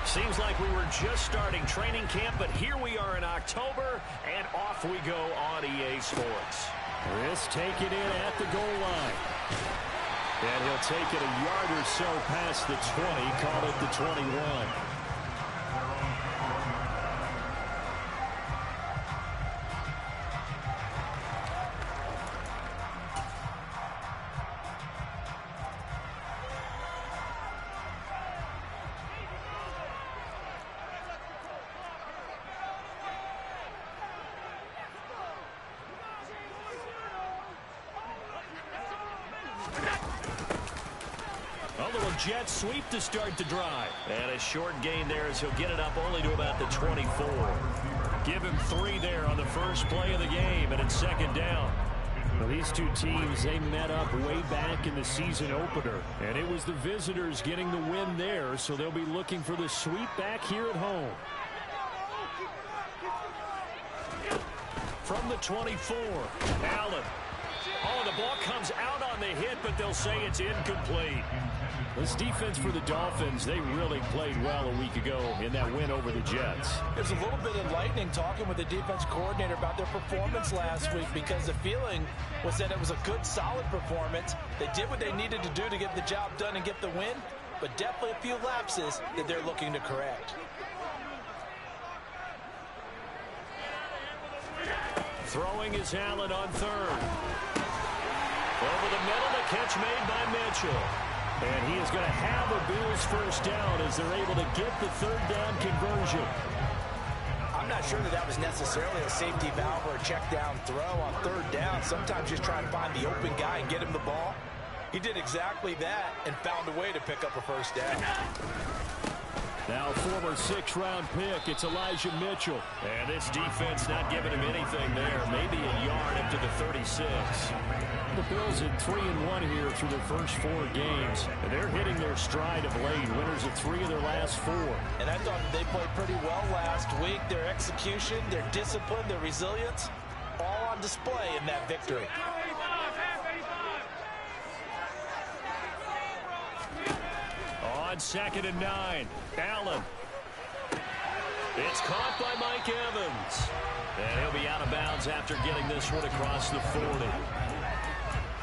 Seems like we were just starting training camp, but here we are in October, and off we go on EA Sports. Risk take it in at the goal line. And he'll take it a yard or so past the 20, call it the 21. Jet sweep to start the drive. And a short gain there as he'll get it up only to about the 24. Give him 3 there on the first play of the game, and it's second down. Well, these two teams, they met up way back in the season opener, and it was the visitors getting the win there, so they'll be looking for the sweep back here at home. From the 24, Allen. Oh, the ball comes out on the hit, but they'll say it's incomplete. This defense for the Dolphins, they really played well a week ago in that win over the Jets. There's a little bit enlightening talking with the defense coordinator about their performance last week, because the feeling was that it was a good, solid performance. They did what they needed to do to get the job done and get the win, but definitely a few lapses that they're looking to correct. Throwing is Allen on third. Over the middle, the catch made by Mitchell. And he is going to have a Bills first down as they're able to get the third down conversion. I'm not sure that was necessarily a safety valve or a check down throw on third down. Sometimes just try and find the open guy and get him the ball. He did exactly that and found a way to pick up a first down. Now former 6th-round pick, it's Elijah Mitchell. And this defense not giving him anything there. Maybe a yard up to the 36. The Bills at 3-1 here through their first 4 games. And they're hitting their stride of late. Winners of 3 of their last 4. And I thought they played pretty well last week. Their execution, their discipline, their resilience, all on display in that victory. On 2nd and 9, Allen. It's caught by Mike Evans. And he'll be out of bounds after getting this one across the 40.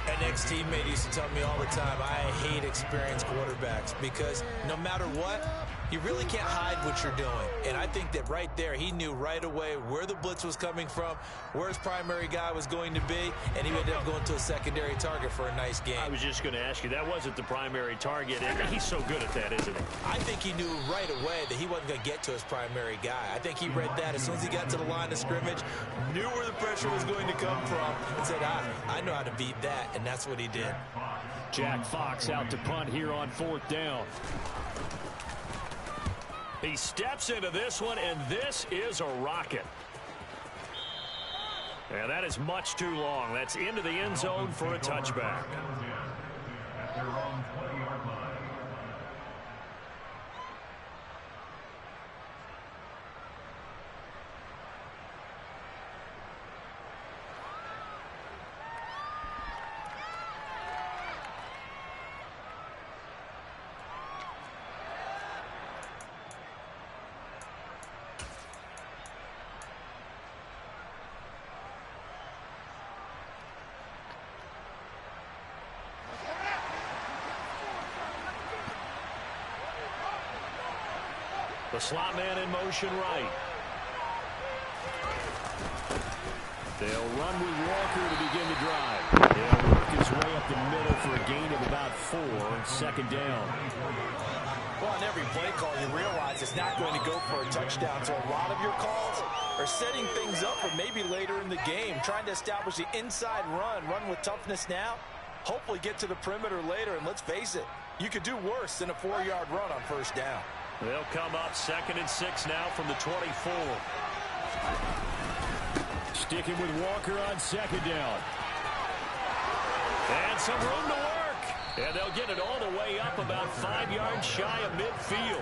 An ex-teammate used to tell me all the time, I hate experienced quarterbacks, because no matter what, you really can't hide what you're doing. And I think that right there, he knew right away where the blitz was coming from, where his primary guy was going to be, and he ended up going to a secondary target for a nice game. I was just going to ask you, that wasn't the primary target. He's so good at that, isn't he? I think he knew right away that he wasn't going to get to his primary guy. I think he read that as soon as he got to the line of scrimmage, knew where the pressure was going to come from, and said, I know how to beat that, and that's what he did. Jack Fox out to punt here on 4th down. He steps into this one, and this is a rocket. And that is much too long. That's into the end zone for a touchback. The slot man in motion right. They'll run with Walker to begin the drive. They'll work his way up the middle for a gain of about 4. 2nd down. Well, on every play call, you realize it's not going to go for a touchdown. So a lot of your calls are setting things up for maybe later in the game, trying to establish the inside run with toughness now, hopefully get to the perimeter later. And let's face it, you could do worse than a 4-yard run on first down. They'll come up 2nd and 6 now from the 24. Sticking with Walker on 2nd down. And some room to work. And they'll get it all the way up about 5 yards shy of midfield.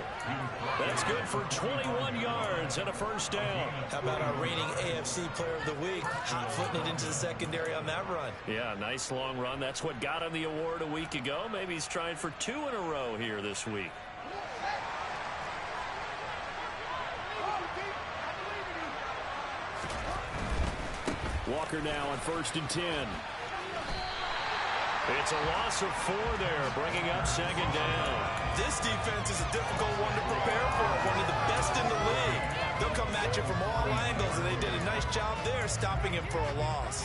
That's good for 21 yards and a first down. How about our reigning AFC Player of the Week, hot-footing it into the secondary on that run? Yeah, nice long run. That's what got him the award a week ago. Maybe he's trying for 2 in a row here this week. Walker now on 1st and 10. It's a loss of 4 there, bringing up 2nd down. This defense is a difficult one to prepare for, one of the best in the league. They'll come at you from all angles, and they did a nice job there stopping him for a loss.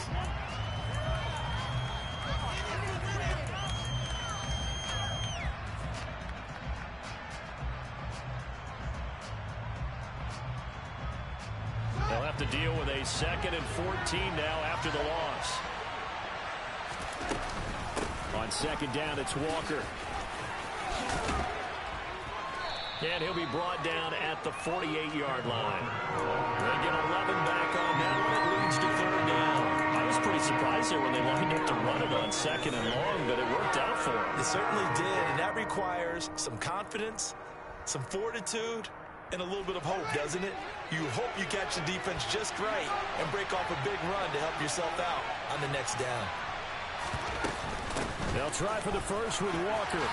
They'll have to deal with a 2nd and 14 now after the loss. On 2nd down, it's Walker. And he'll be brought down at the 48-yard line. They get 11 back on that one. It leads to 3rd down. I was pretty surprised there when they lined up to run it on 2nd and long, but it worked out for them. It certainly did, and that requires some confidence, some fortitude, and a little bit of hope, doesn't it? You hope you catch the defense just right and break off a big run to help yourself out on the next down. They'll try for the first with Walker.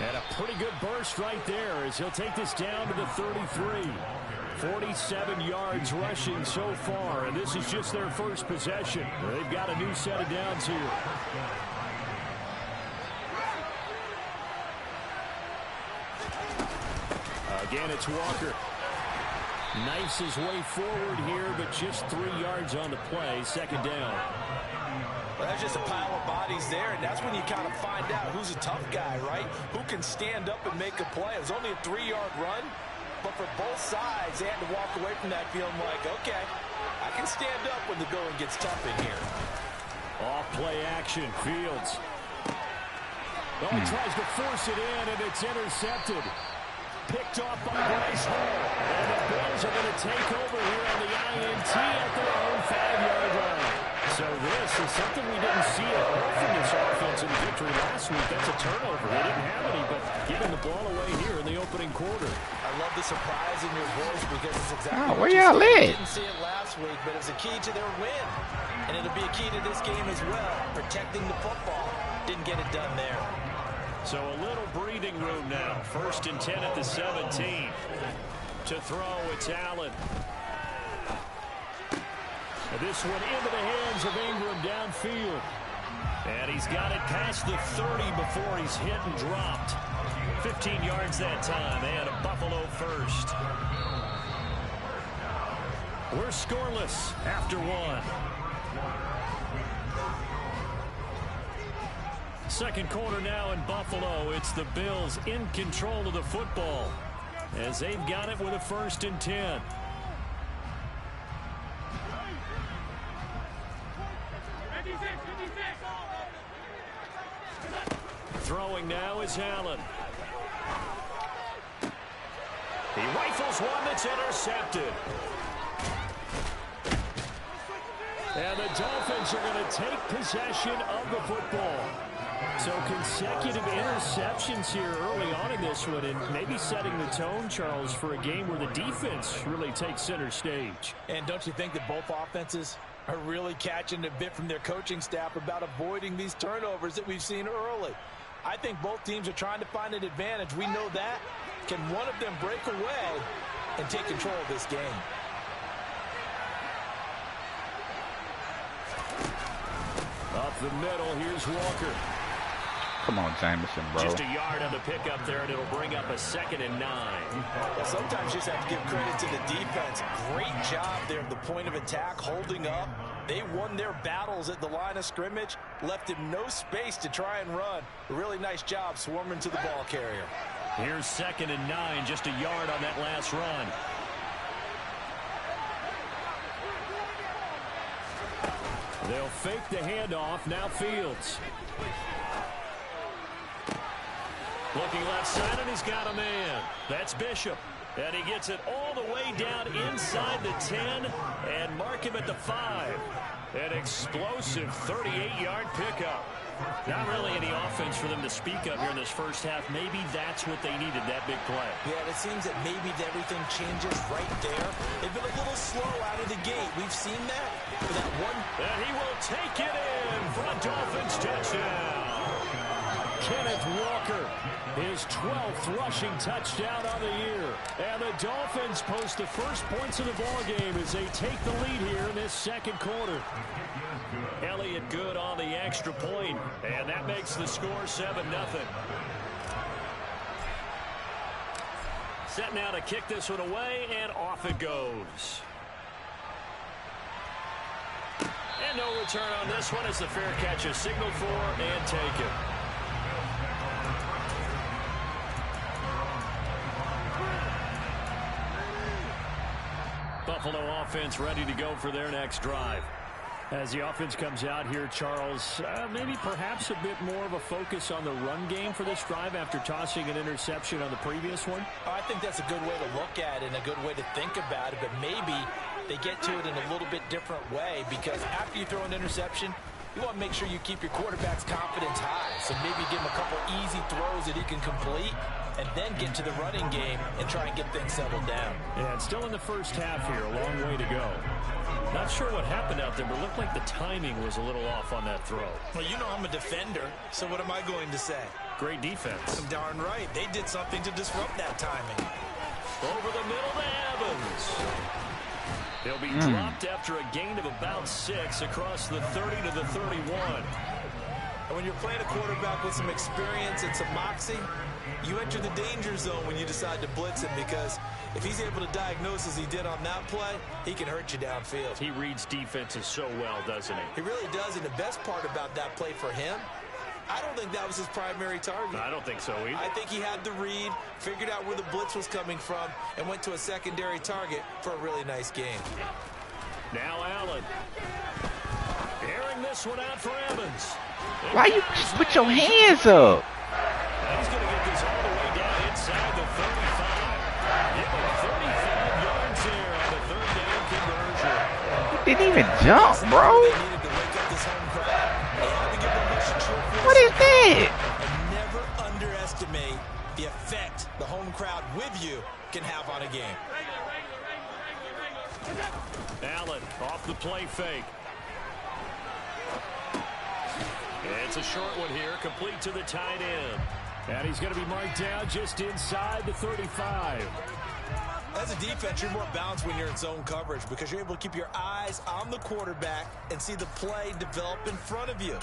And a pretty good burst right there as he'll take this down to the 33. 47 yards rushing so far, and this is just their first possession. They've got a new set of downs here. Again, it's Walker. Knifes his way forward here, but just 3 yards on the play. 2nd down. Well, that's just a pile of bodies there, and that's when you kind of find out who's a tough guy, right? Who can stand up and make a play. It was only a 3-yard run, but for both sides, they had to walk away from that feeling like, okay, I can stand up when the going gets tough in here. Off play action, Fields. Oh, he tries to force it in, and it's intercepted. Picked off by Bryce Hall. And the Bills are going to take over here on the INT at their own 5-yard line. So this is something we didn't see at all from this offense in the victory last week. That's a turnover. They didn't have any, but giving the ball away here in the opening quarter. I love the surprise in your voice because it's exactly where y'all at? Didn't see it last week, but it's a key to their win. And it'll be a key to this game as well, protecting the football. Didn't get it done there. So a little breathing room now. 1st and 10 at the 17. To throw, it's Allen. This one into the hands of Ingram downfield. And he's got it past the 30 before he's hit and dropped. 15 yards that time, and a Buffalo first. We're scoreless after 1. 2nd quarter now in Buffalo. It's the Bills in control of the football as they've got it with a 1st and 10. Throwing now is Allen. He rifles one that's intercepted. And the Dolphins are going to take possession of the football. So consecutive interceptions here early on in this one, and maybe setting the tone, Charles, for a game where the defense really takes center stage. And don't you think that both offenses are really catching a bit from their coaching staff about avoiding these turnovers that we've seen early? I think both teams are trying to find an advantage. We know that. Can one of them break away and take control of this game? Up the middle, here's Walker. Come on, Jameson, bro. Just a yard on the pickup there, and it'll bring up a 2nd and 9. Well, sometimes you just have to give credit to the defense. Great job there at the point of attack, holding up. They won their battles at the line of scrimmage, left him no space to try and run. A really nice job swarming to the ball carrier. Here's 2nd and 9, just a yard on that last run. They'll fake the handoff. Now Fields. Looking left side, and he's got a man. That's Bishop. And he gets it all the way down inside the 10 and mark him at the 5. An explosive 38-yard pickup. Not really any offense for them to speak of here in this first half. Maybe that's what they needed, that big play. Yeah, it seems that maybe everything changes right there. They've been a little slow out of the gate. We've seen that for that one. And he will take it in for a Dolphins touchdown. Kenneth Walker, his 12th rushing touchdown on the year. And the Dolphins post the first points of the ballgame as they take the lead here in this second quarter. Elliott good on the extra point, and that makes the score 7-0. Set now to kick this one away, and off it goes. And no return on this one as the fair catch is signaled for and taken. Buffalo offense ready to go for their next drive. As the offense comes out here, Charles, maybe perhaps a bit more of a focus on the run game for this drive after tossing an interception on the previous one? I think that's a good way to look at it and a good way to think about it, but maybe they get to it in a little bit different way, because after you throw an interception, you want to make sure you keep your quarterback's confidence high. So maybe give him a couple easy throws that he can complete and then get to the running game and try and get things settled down. Yeah, it's still in the first half here. A long way to go. Not sure what happened out there, but it looked like the timing was a little off on that throw. Well, you know I'm a defender, so what am I going to say? Great defense. Darn right. They did something to disrupt that timing. Over the middle to Evans. He'll be dropped after a gain of about 6 across the 30 to the 31. And when you're playing a quarterback with some experience and some moxie, you enter the danger zone when you decide to blitz him, because if he's able to diagnose as he did on that play, he can hurt you downfield. He reads defenses so well, doesn't he? He really does, and the best part about that play for him, I don't think that was his primary target. I don't think so either. I think he had the read, figured out where the blitz was coming from, and went to a secondary target for a really nice game. Now Allen. Airing this one out for Evans. Why you just put your hands up? He's going to get this all the way down inside the 35. Give him 35 yards here on the third down conversion. He didn't even jump, bro. What is that? And never underestimate the effect the home crowd with you can have on a game. Allen off the play fake. It's a short one here, complete to the tight end. And he's going to be marked down just inside the 35. As a defense, you're more balanced when you're in zone coverage, because you're able to keep your eyes on the quarterback and see the play develop in front of you.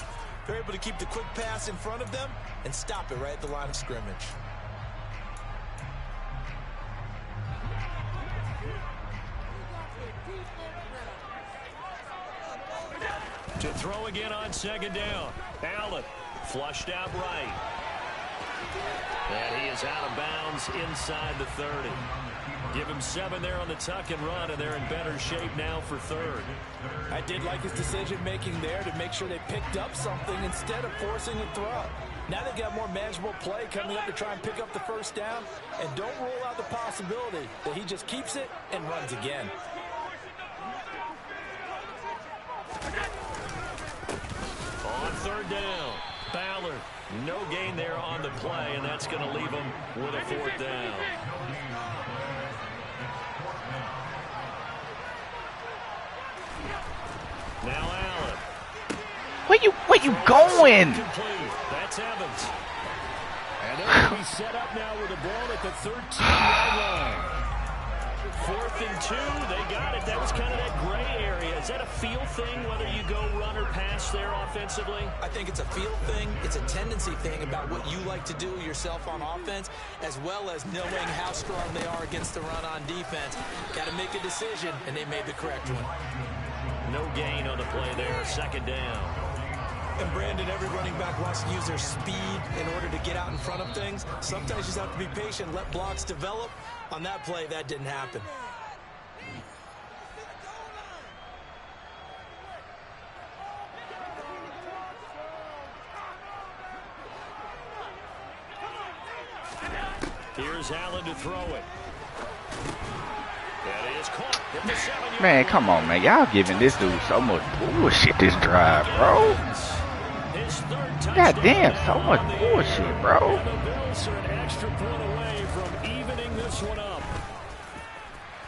They're able to keep the quick pass in front of them and stop it right at the line of scrimmage. To throw again on second down. Allen flushed out right. And he is out of bounds inside the 30. Give him 7 there on the tuck and run, and they're in better shape now for third. I did like his decision-making there to make sure they picked up something instead of forcing a throw. Now they've got more manageable play coming up to try and pick up the first down, and don't rule out the possibility that he just keeps it and runs again. On third down, Ballard. No gain there on the play, and that's going to leave him with a fourth down. Now Allen. Where you going? That's Evans. And they're going to be set up now with the ball at the 13-yard line. 4th and 2, they got it. That was kind of that gray area. Is that a feel thing, whether you go run or pass there offensively? I think it's a feel thing. It's a tendency thing about what you like to do yourself on offense, as well as knowing how strong they are against the run on defense. Got to make a decision, and they made the correct one. No gain on the play there, second down. And Brandon, every running back wants to use their speed in order to get out in front of things. Sometimes you just have to be patient, let blocks develop. On that play, that didn't happen. Here's Allen to throw it. That is caught. Man, come on, man. Y'all giving this dude so much bullshit this drive, bro. God damn, so much bullshit, bro. And the Bills are an extra point away from evening this one up.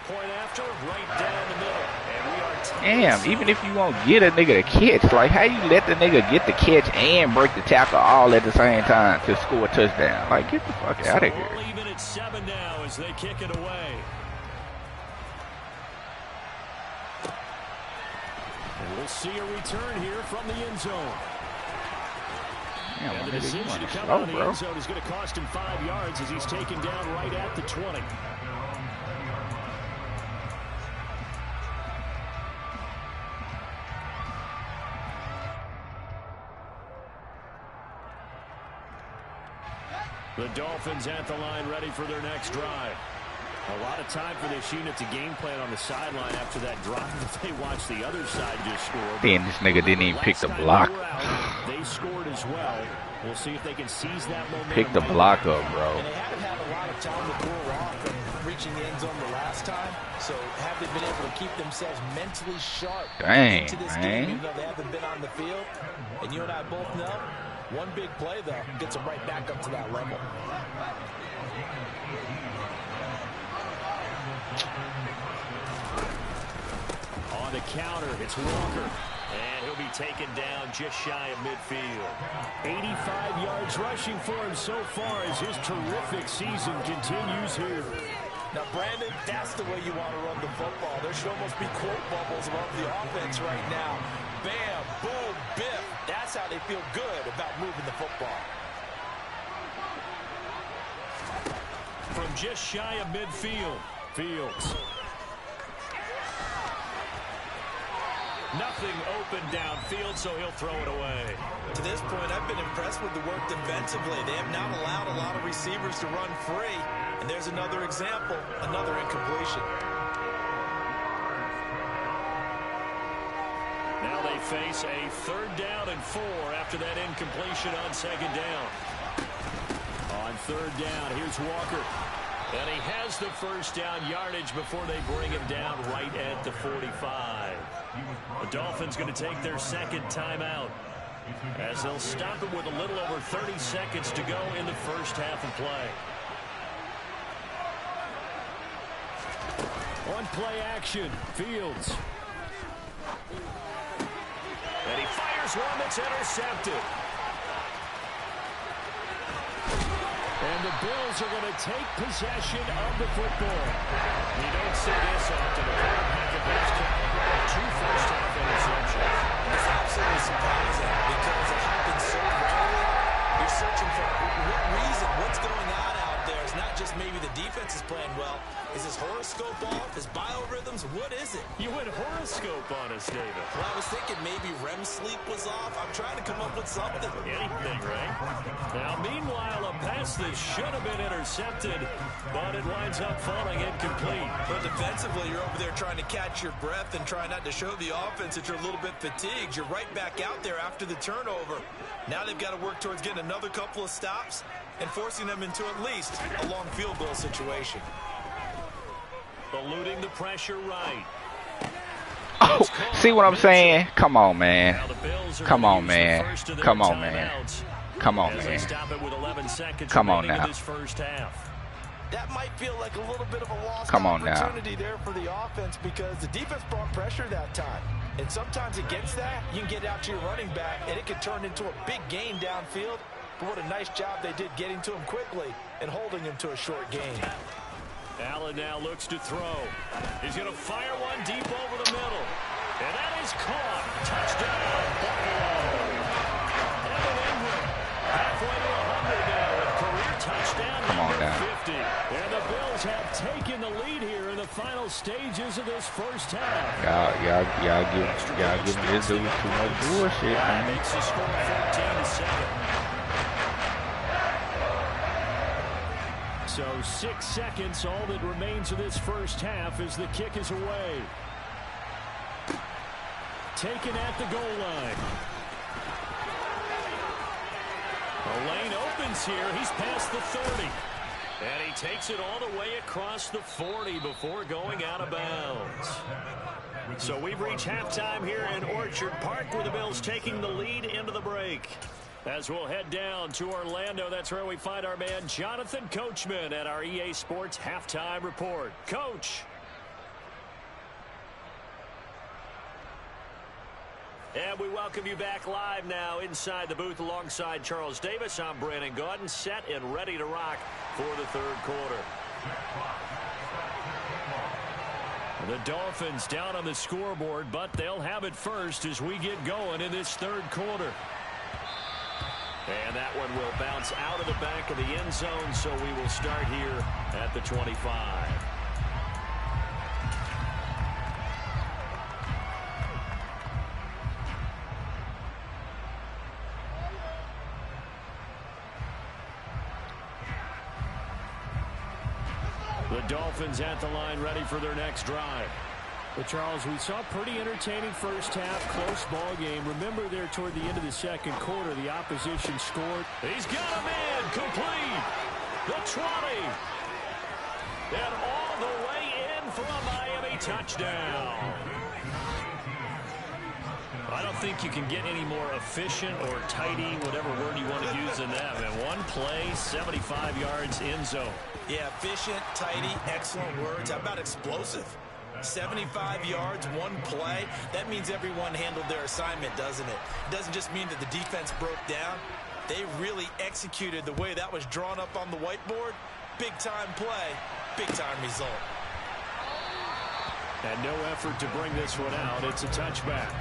Point after, right down the middle. And we are Damn, even if you won't get a nigga to catch, like how you let the nigga get the catch and break the tackle all at the same time to score a touchdown? Like, get the fuck out of here. We'll even at 7 now as they kick it away. And we'll see a return here from the end zone. Damn, and the nigga, decision to come slow, out of the bro. end zone is going to cost him 5 yards as he's taken down right at the 20. The Dolphins at the line ready for their next drive. A lot of time for this unit to game plan on the sideline after that drive that they watched the other side just score. Damn, this nigga didn't even pick the block. They scored as well. We'll see if they can seize that momentum. Pick the block up, bro. And they haven't had a lot of time to pull off from reaching the end zone the last time. So have they been able to keep themselves mentally sharp into this game, even though they haven't been on the field? And you and I both know, one big play, though, gets them right back up to that level. On the counter, it's Walker. And he'll be taken down just shy of midfield. 85 yards rushing for him so far as his terrific season continues here. Now, Brandon, that's the way you want to run the football. There should almost be quote bubbles above the offense right now. Bam, boom, biff. That's how they feel good about moving the football. From just shy of midfield, Fields. Nothing open downfield, so he'll throw it away. To this point, I've been impressed with the work defensively. They have not allowed a lot of receivers to run free. And there's another example, another incompletion. Now they face a 3rd down and 4 after that incompletion on 2nd down. On 3rd down, here's Walker. And he has the 1st down yardage before they bring him down right at the 45. The Dolphins going to take their 2nd timeout as they'll stop it with a little over 30 seconds to go in the 1st half of play. On play action, Fields. And he fires one that's intercepted. And the Bills are going to take possession of the football. You don't see this often. A quarterback of this caliber, 2 first-half interceptions. It's absolutely surprising because it happens so rarely. You're searching for what reason, what's going on out there. It's not just maybe the defense is playing well. Is his horoscope off? His biorhythms? What is it? You went horoscope on us, David. Well, I was thinking maybe REM sleep was off. I'm trying to come up with something. Anything, right? Now, meanwhile, a pass that should have been intercepted, but it winds up falling incomplete. But defensively, you're over there trying to catch your breath and try not to show the offense that you're a little bit fatigued. You're right back out there after the turnover. Now they've got to work towards getting another couple of stops and forcing them into at least a long field goal situation. Eluding the pressure right. Oh, see what I'm saying? Come on, man. Come on, man. Come on, man. Come on, man. Come on now. That might feel like a little bit of a lost opportunity there for the offense because the defense brought pressure that time. And sometimes against that, you can get out to your running back, and it could turn into a big gain downfield. But what a nice job they did getting to him quickly and holding him to a short gain. Allen now looks to throw. He's going to fire one deep over the middle. And that is caught. Touchdown, Buffalo. Evan Ingram halfway to 100 now with career touchdown number 50. And the Bills have taken the lead here in the final stages of this first half. Y'all giving this dude too much bullshit, man. Makes the score 14-7. So 6 seconds, all that remains of this first half as the kick is away. Taken at the goal line. The lane opens here. He's past the 30. And he takes it all the way across the 40 before going out of bounds. So we've reached halftime here in Orchard Park with the Bills taking the lead into the break. As we'll head down to Orlando, that's where we find our man Jonathan Coachman at our EA Sports Halftime Report. Coach. And we welcome you back live now inside the booth alongside Charles Davis. I'm Brandon Gaudin, set and ready to rock for the third quarter. The Dolphins down on the scoreboard, but they'll have it first as we get going in this third quarter. And that one will bounce out of the back of the end zone, so we will start here at the 25. The Dolphins at the line, ready for their next drive. Well, Charles, we saw a pretty entertaining first half, close ball game. Remember there toward the end of the second quarter, the opposition scored. He's got him in, complete. The 20. And all the way in for a Miami touchdown. I don't think you can get any more efficient or tidy, whatever word you want to use in that. And one play, 75 yards in zone. Yeah, efficient, tidy, excellent words. How about explosive? 75 yards, one play. That means everyone handled their assignment, doesn't it? It doesn't just mean that the defense broke down. They really executed the way that was drawn up on the whiteboard. Big-time play, big-time result. And no effort to bring this one out. It's a touchback.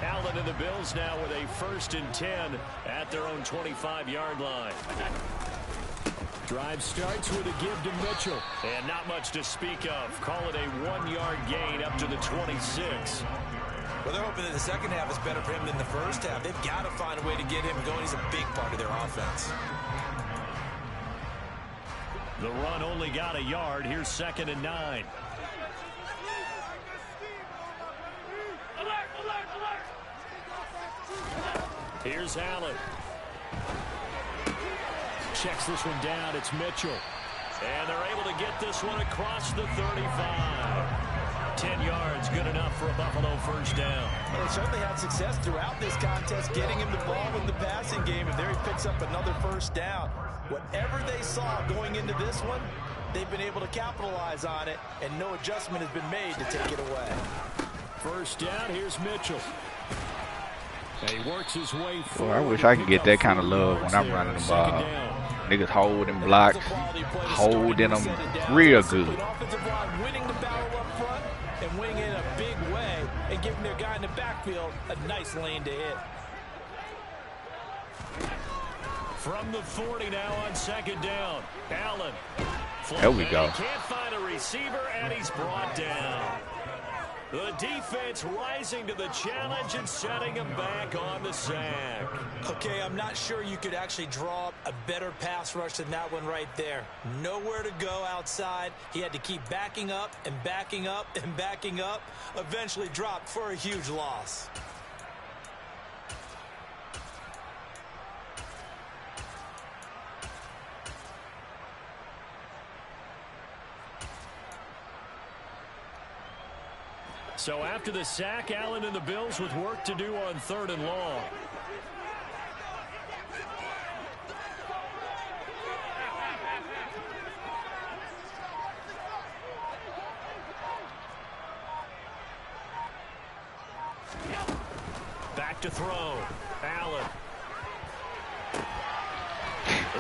Allen and the Bills now with a 1st and 10 at their own 25-yard line. Drive starts with a give to Mitchell. And not much to speak of. Call it a 1-yard gain up to the 26. Well, they're hoping that the second half is better for him than the first half. They've got to find a way to get him going. He's a big part of their offense. The run only got a yard. Here's 2nd and 9. Here's Allen. Checks this one down. It's Mitchell. And they're able to get this one across the 35. 10 yards, good enough for a Buffalo first down. Well, they certainly had success throughout this contest, getting him the ball in the passing game, and there he picks up another first down. Whatever they saw going into this one, they've been able to capitalize on it, and no adjustment has been made to take it away. First down, here's Mitchell. He works his way forward. Boy, I wish I could get that kind of love when I'm running the ball. Niggas holding blocks, holding them real good. Offensive line winning the battle up front and winning in a big way and giving their guy in the backfield a nice lane to hit. From the 40 now on 2nd down. Allen. There we go. Can't find a receiver, and he's brought down. The defense rising to the challenge and setting him back on the sack. Okay, I'm not sure you could actually draw up a better pass rush than that one right there. Nowhere to go outside. He had to keep backing up and backing up and backing up. Eventually dropped for a huge loss. So after the sack, Allen and the Bills with work to do on 3rd and long. Back to throw. Allen.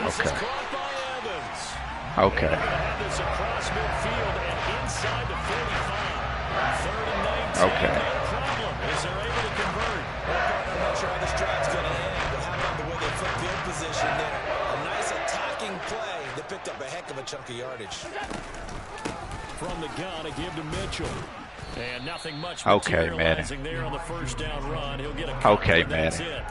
This is caught by Evans. Okay. Have this across midfield and inside the 45. 3rd and 19. Okay. No problem as they're able to convert. I'm not sure how this drive's going to end, but how about the way they flip field position there? A nice attacking play that picked up a heck of a chunk of yardage. From the gun, a give to Mitchell. And nothing much materializing there on the first down run. He'll get a couple, okay, and that's man. it.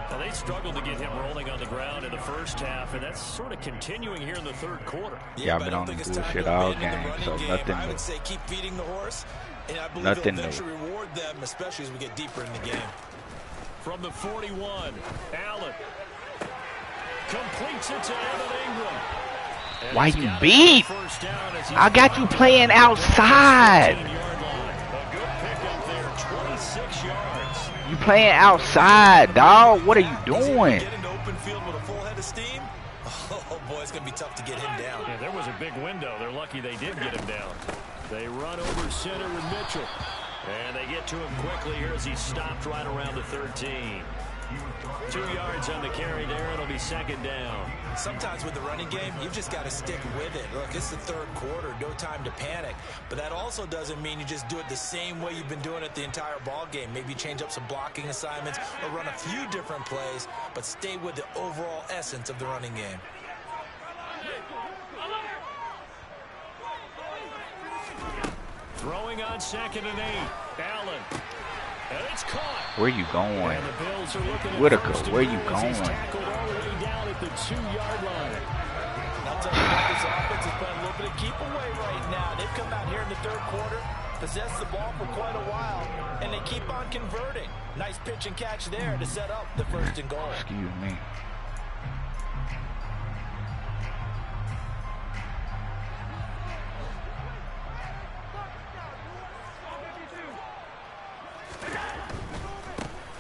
Well, they struggled to get him rolling on the ground in the first half, and that's sort of continuing here in the third quarter. Yeah, I've been on the bullshit all game, so nothing I new. would say keep feeding the horse, and I believe Nothing he'll new. eventually reward them, especially as we get deeper in the game. From the 41, Allen completes it to Evan Ingram. And Why he's you got beat? first down as he I got you playing outside. 16-yard line. A good pickup there, 26 yards. You playing outside, dog. What are you doing? Get into open field with a full head of steam. Oh, boys, it's going to be tough to get him down. Yeah, there was a big window. They're lucky they did get him down. They run over center with Mitchell. And they get to him quickly here as he stopped right around the 13. 2 yards on the carry there. It'll be second down. Sometimes with the running game, you've just got to stick with it. Look, it's the third quarter. No time to panic. But that also doesn't mean you just do it the same way you've been doing it the entire ball game. Maybe change up some blocking assignments or run a few different plays, but stay with the overall essence of the running game. Throwing on 2nd and 8. Allen. And it's caught. Where you going? And the Bills are looking at Whitaker, where you he's going? tackled all the way down at the 2-yard line. I'll tell you what, this offense is playing a little bit of keep away right now. They've come out here in the third quarter, possessed the ball for quite a while, and they keep on converting. Nice pitch and catch there to set up the 1st and goal. Excuse me.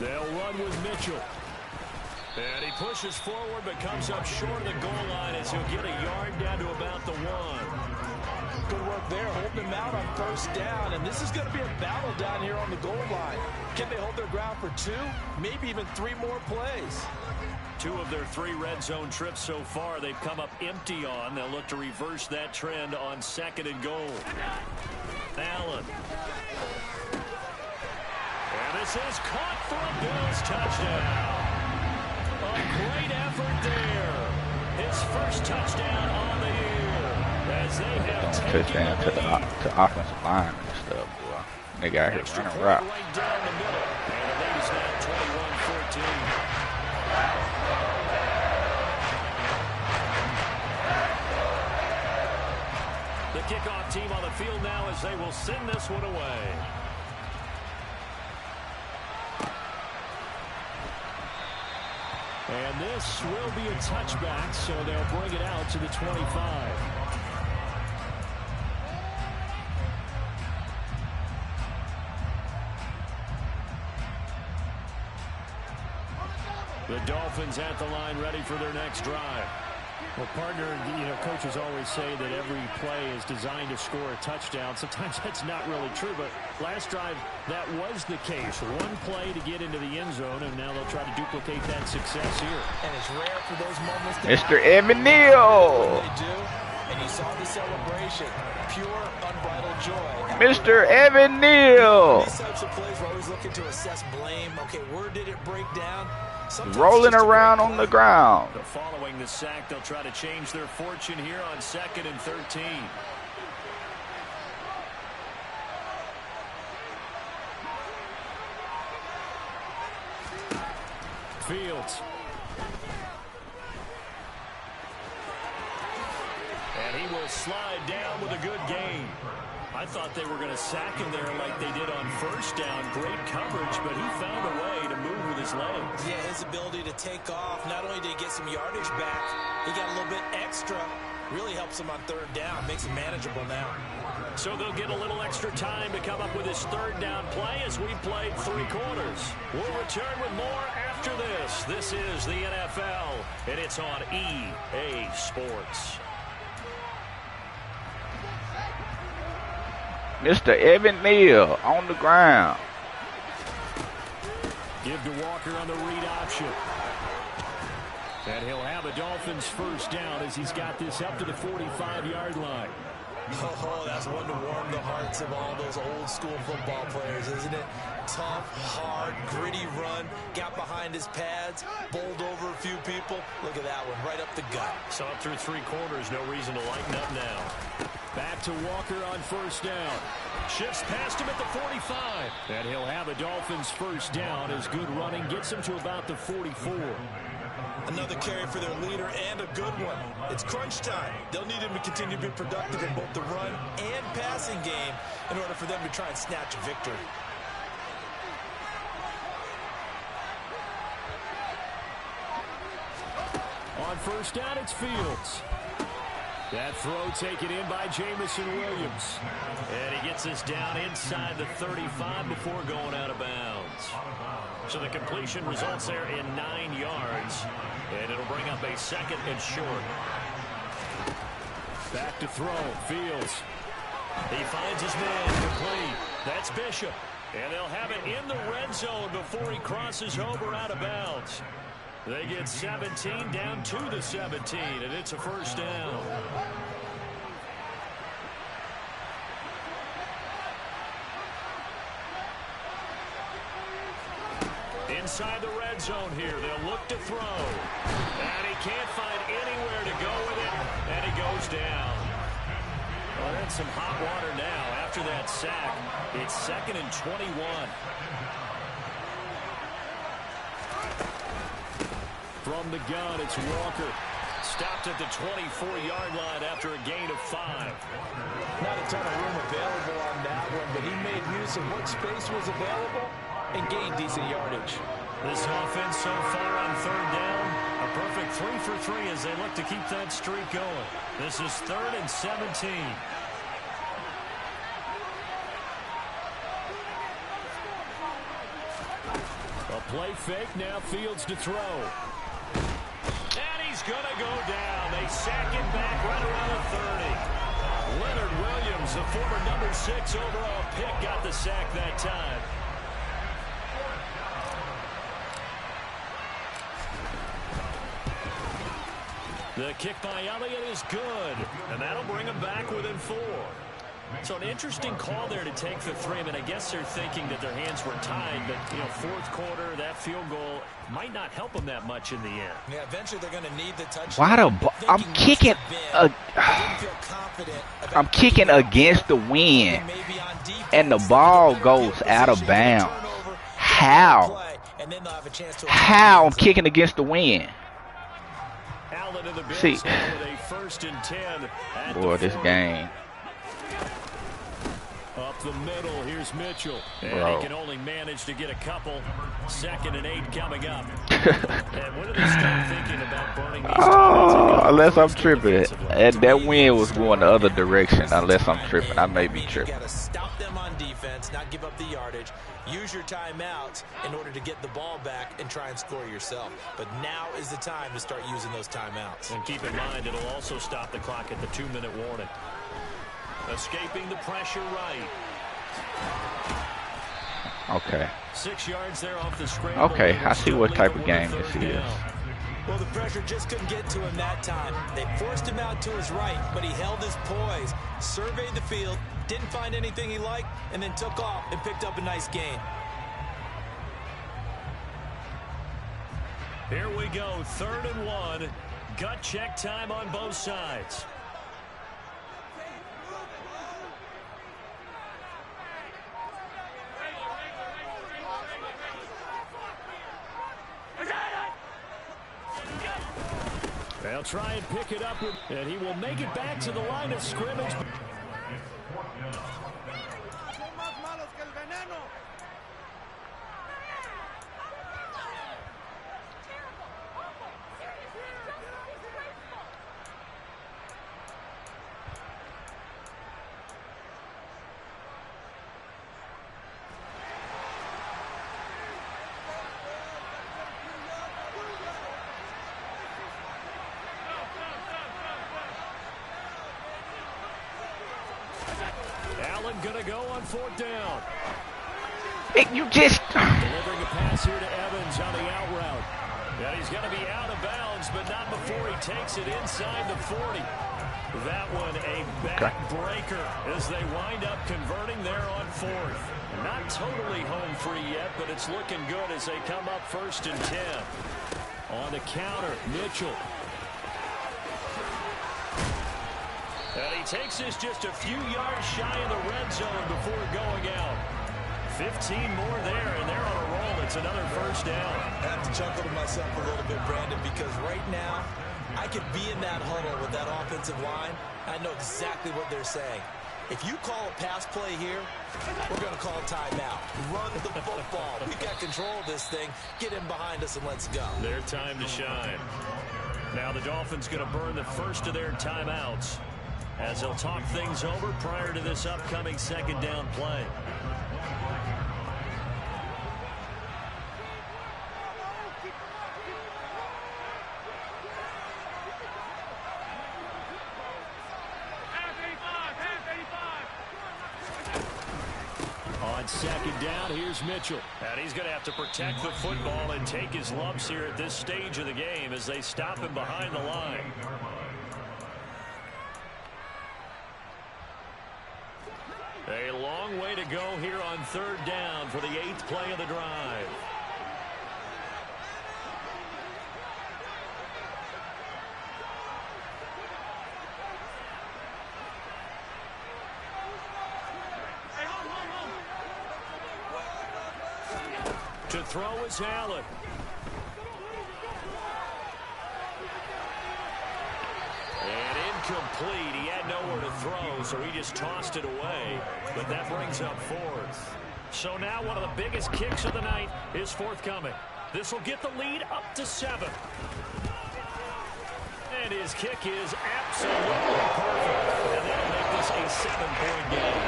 They'll run with Mitchell. And he pushes forward but comes up short of the goal line as he'll get a yard down to about the 1. Good work there, holding them out on 1st down, and this is going to be a battle down here on the goal line. Can they hold their ground for 2, maybe even 3 more plays? 2 of their 3 red zone trips so far they've come up empty on. They'll look to reverse that trend on 2nd and goal. Allen. And this is caught for a Bills touchdown. A great effort there. His first touchdown on the year. As they have Touchdown to offensive line and stuff, boy. They got here running route. Right down the middle. And the lead is now 21-14. The kickoff team on the field now as they will send this one away. And this will be a touchback, so they'll bring it out to the 25. The Dolphins at the line ready for their next drive. Well, partner, coaches always say that every play is designed to score a touchdown. Sometimes that's not really true, but last drive, that was the case. One play to get into the end zone, and now they'll try to duplicate that success here. And it's rare for those moments to Mr. Evan Neal. They do, and you saw the celebration. Pure, unbridled joy. Mr. Evan Neal. These types of plays, we're always looking to assess blame. Okay, where did it break down? Sometimes Rolling around on the ground. Following the sack, they'll try to change their fortune here on 2nd and 13. Fields. And he will slide down with a good gain. I thought they were going to sack him there like they did on 1st down. Great coverage, but he found a way to move with his legs. Yeah, his ability to take off, not only did he get some yardage back, he got a little bit extra. Really helps him on 3rd down, makes it manageable now. So they'll get a little extra time to come up with his 3rd down play as we played 3 quarters. We'll return with more after this. This is the NFL, and it's on EA Sports. Mr. Evan Neal on the ground. Give to Walker on the read option. And he'll have a Dolphins 1st down as he's got this up to the 45-yard line. Oh, that's one to warm the hearts of all those old-school football players, isn't it? Tough, hard, gritty run, got behind his pads, bowled over a few people. Look at that one, right up the gut. So up through 3 quarters, no reason to lighten up now. Back to Walker on 1st down. Shifts past him at the 45. And he'll have a Dolphins 1st down as good running gets him to about the 44. Another carry for their leader and a good one. It's crunch time. They'll need him to continue to be productive in both the run and passing game in order for them to try and snatch a victory. On 1st down, it's Fields. That throw taken in by Jamison Williams. And he gets us down inside the 35 before going out of bounds. So the completion results there in 9 yards. And it'll bring up a 2nd and short. Back to throw. Fields. He finds his man complete. That's Bishop. And they'll have it in the red zone before he crosses over out of bounds. They get 17 down to the 17, and it's a first down. Inside the red zone here, they'll look to throw. And he can't find anywhere to go with it, and he goes down. Well, that's some hot water now after that sack. It's 2nd and 21. From the gun, it's Walker. Stopped at the 24-yard line after a gain of 5. Not a ton of room available on that one, but he made use of what space was available and gained decent yardage. This offense so far on 3rd down, a perfect 3 for 3 as they look to keep that streak going. This is 3rd and 17. A play fake, now Fields to throw. And he's going to go down. They sack him back right around the 30. Leonard Williams, the former number 6 overall pick, got the sack that time. The kick by Elliott is good, and that'll bring him back within 4. So an interesting call there to take the 3. I mean, I guess they're thinking that their hands were tied, but, you know, 4th quarter, that field goal might not help them that much in the end. Yeah, eventually they're going to need the touch. Why I'm kicking I'm kicking against the wind, and the ball goes out of bounds. How? How I'm kicking against the wind? See, boy, this game. Up the middle, here's Mitchell. And Bro. he can only manage to get a couple. 2nd and 8 coming up. And what do they start thinking about burning these unless I'm tripping. And that wind was going the other direction. Unless I'm tripping. I may be tripping. You got to stop them on defense, not give up the yardage. Use your timeouts in order to get the ball back and try and score yourself. But now is the time to start using those timeouts. And keep in mind, it'll also stop the clock at the 2-minute warning. Escaping the pressure right. Okay. 6 yards there off the scramble. Okay, I see what type of game this is. Well, the pressure just couldn't get to him that time. They forced him out to his right, but he held his poise, surveyed the field, didn't find anything he liked, and then took off and picked up a nice gain. Here we go, 3rd and 1. Gut check time on both sides. They'll try and pick it up, and he will make it back to the line of scrimmage. Allen gonna go on 4th down. Hey, you just Delivering a pass here to Evans on the out route. And he's going to be out of bounds, but not before he takes it inside the 40. That one a backbreaker as they wind up converting there on 4th. Not totally home free yet, but it's looking good as they come up 1st and 10. On the counter, Mitchell. And he takes this just a few yards shy of the red zone before going out. 15 more there, and they're on a roll. It's another first down. I have to chuckle to myself a little bit, Brandon, because right now I could be in that huddle with that offensive line. I know exactly what they're saying. If you call a pass play here, we're going to call timeout. Run the football. We've got control of this thing. Get in behind us and let's go. Their time to shine. Now the Dolphins going to burn the first of their timeouts as they'll talk things over prior to this upcoming 2nd down play. second down. Here's Mitchell. And he's going to have to protect the football and take his lumps here at this stage of the game as they stop him behind the line. A long way to go here on third down for the 8th play of the drive. To throw is Allen. And incomplete. He had nowhere to throw, so he just tossed it away. But that brings up 4th. So now one of the biggest kicks of the night is forthcoming. This will get the lead up to 7. And his kick is absolutely perfect. And that'll make this a 7-point game.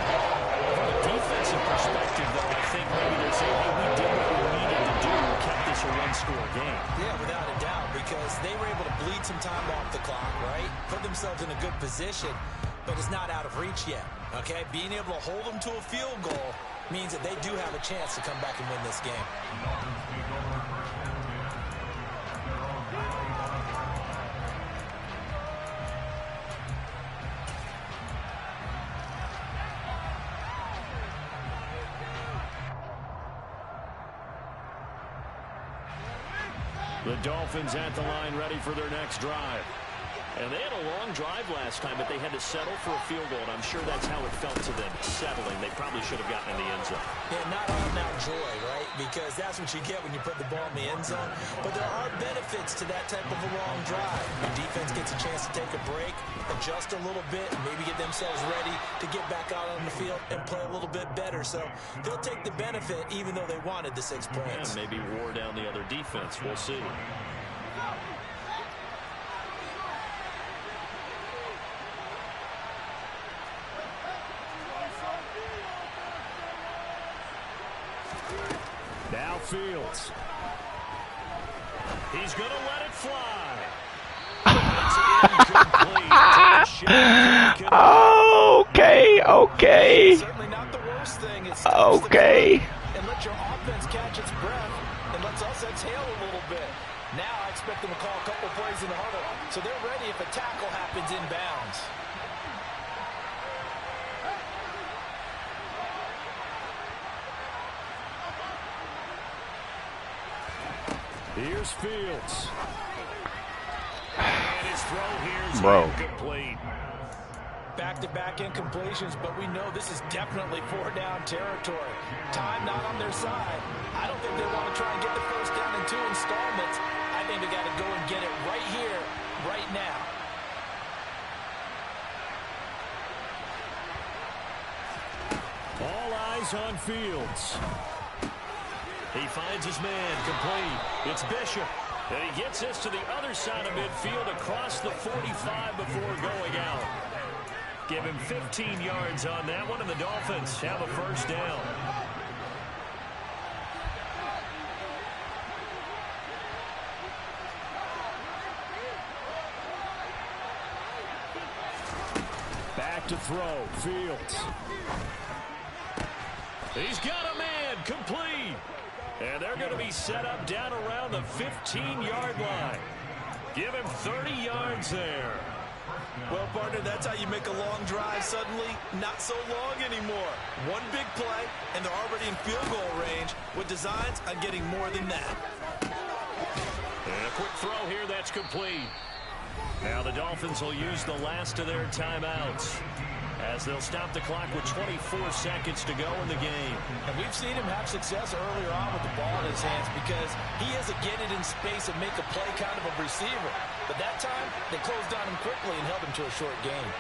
From a defensive perspective, though, I think maybe they're saying, hey, we did what we needed to do and kept this a one-score game. Yeah, without a doubt, because they were able to bleed some time off the clock, right? Put themselves in a good position, but it's not out of reach yet, okay? Being able to hold them to a field goal means that they do have a chance to come back and win this game. The Dolphins at the line ready for their next drive. And they had a long drive last time, but they had to settle for a field goal, and I'm sure that's how it felt to them, settling. They probably should have gotten in the end zone. Yeah, not all now joy, right? Because that's what you get when you put the ball in the end zone. But there are benefits to that type of a long drive. Your defense gets a chance to take a break, adjust a little bit, and maybe get themselves ready to get back out on the field and play a little bit better. So they'll take the benefit even though they wanted the 6 points. And maybe wore down the other defense. We'll see. Now Fields. He's going to let it fly. Okay. Certainly not the worst thing. It's Okay. and let your offense catch its breath and let's us exhale a little bit. Now I expect them to call a couple plays in the huddle so they're ready if a tackle happens inbounds. Here's Fields. And his throw here's incomplete. Back-to-back incompletions, but we know this is definitely 4-down territory. Time not on their side. I don't think they want to try and get the first down in 2 installments. I think they got to go and get it right here, right now. All eyes on Fields. He finds his man, complete. It's Bishop. And he gets this to the other side of midfield across the 45 before going out. Give him 15 yards on that one, and the Dolphins have a first down. Back to throw, Fields. He's got a man, complete. And they're going to be set up down around the 15-yard line. Give him 30 yards there. Well, partner, that's how you make a long drive suddenly not so long anymore. One big play, and they're already in field goal range with designs on getting more than that. And a quick throw here, that's complete. Now the Dolphins will use the last of their timeouts as they'll stop the clock with 24 seconds to go in the game. And we've seen him have success earlier on with the ball in his hands because he is a get it in space and make a play kind of a receiver. But that time, they closed on him quickly and held him to a short game.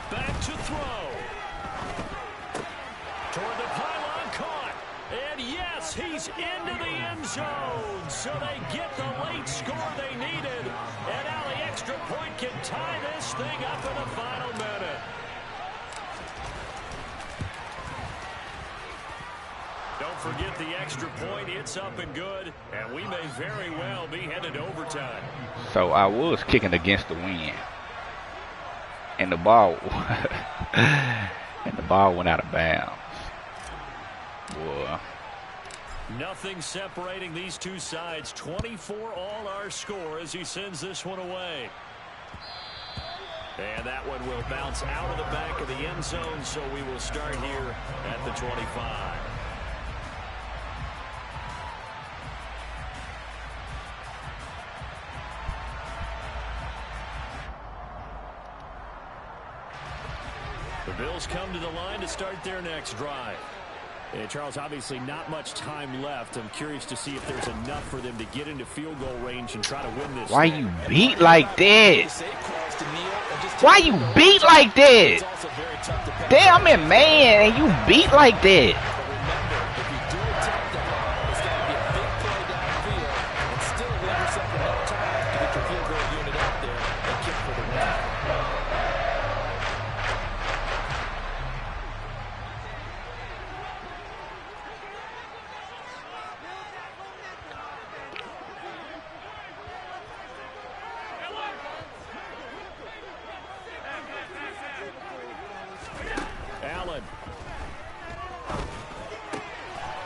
Back to throw. Toward the pylon, caught. And yes, he's into the end zone. So they get the late score they needed. And now the extra point can tie this thing up in the final minute. Don't forget the extra point. It's up and good, and we may very well be headed to overtime. So I was kicking against the wind, and the ball went out of bounds. Boy. Nothing separating these two sides. 24 all our score as he sends this one away. And that one will bounce out of the back of the end zone, so we will start here at the 25. The Bills come to the line to start their next drive. And Charles, obviously not much time left. I'm curious to see if there's enough for them to get into field goal range and try to win this. Why you beat like that? Why you beat like that? Damn it, man, and you beat like that.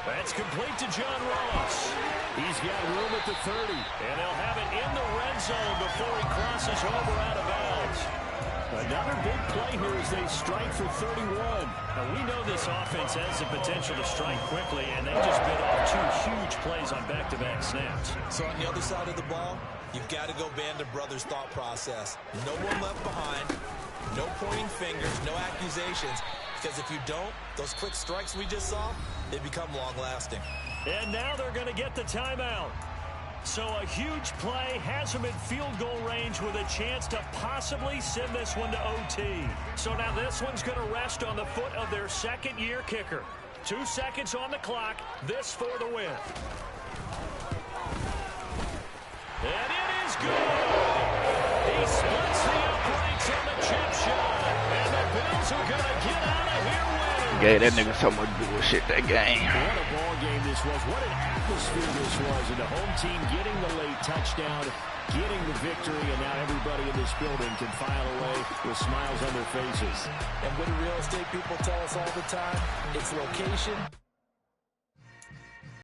That's complete to John Ross. He's got room at the 30, and they'll have it in the red zone before he crosses over out of bounds. Another big play here as they strike for 31. Now, we know this offense has the potential to strike quickly, and they just bit off two huge plays on back-to-back snaps. So on the other side of the ball, you've got to go Band of Brothers thought process. No one left behind, no pointing fingers, no accusations. Because if you don't, those quick strikes we just saw, they become long-lasting. And now they're going to get the timeout. So a huge play has them in field goal range with a chance to possibly send this one to OT. So now this one's going to rest on the foot of their second-year kicker. 2 seconds on the clock. This for the win. And it is good. He splits the uprights on the chip shot. And the Bills are going to get out of here winning. Gave that nigga so much bullshit that game. What a ball game this was. What an atmosphere this was. And the home team getting the late touchdown, getting the victory, and now everybody in this building can file away with smiles on their faces. And what do real estate people tell us all the time? It's location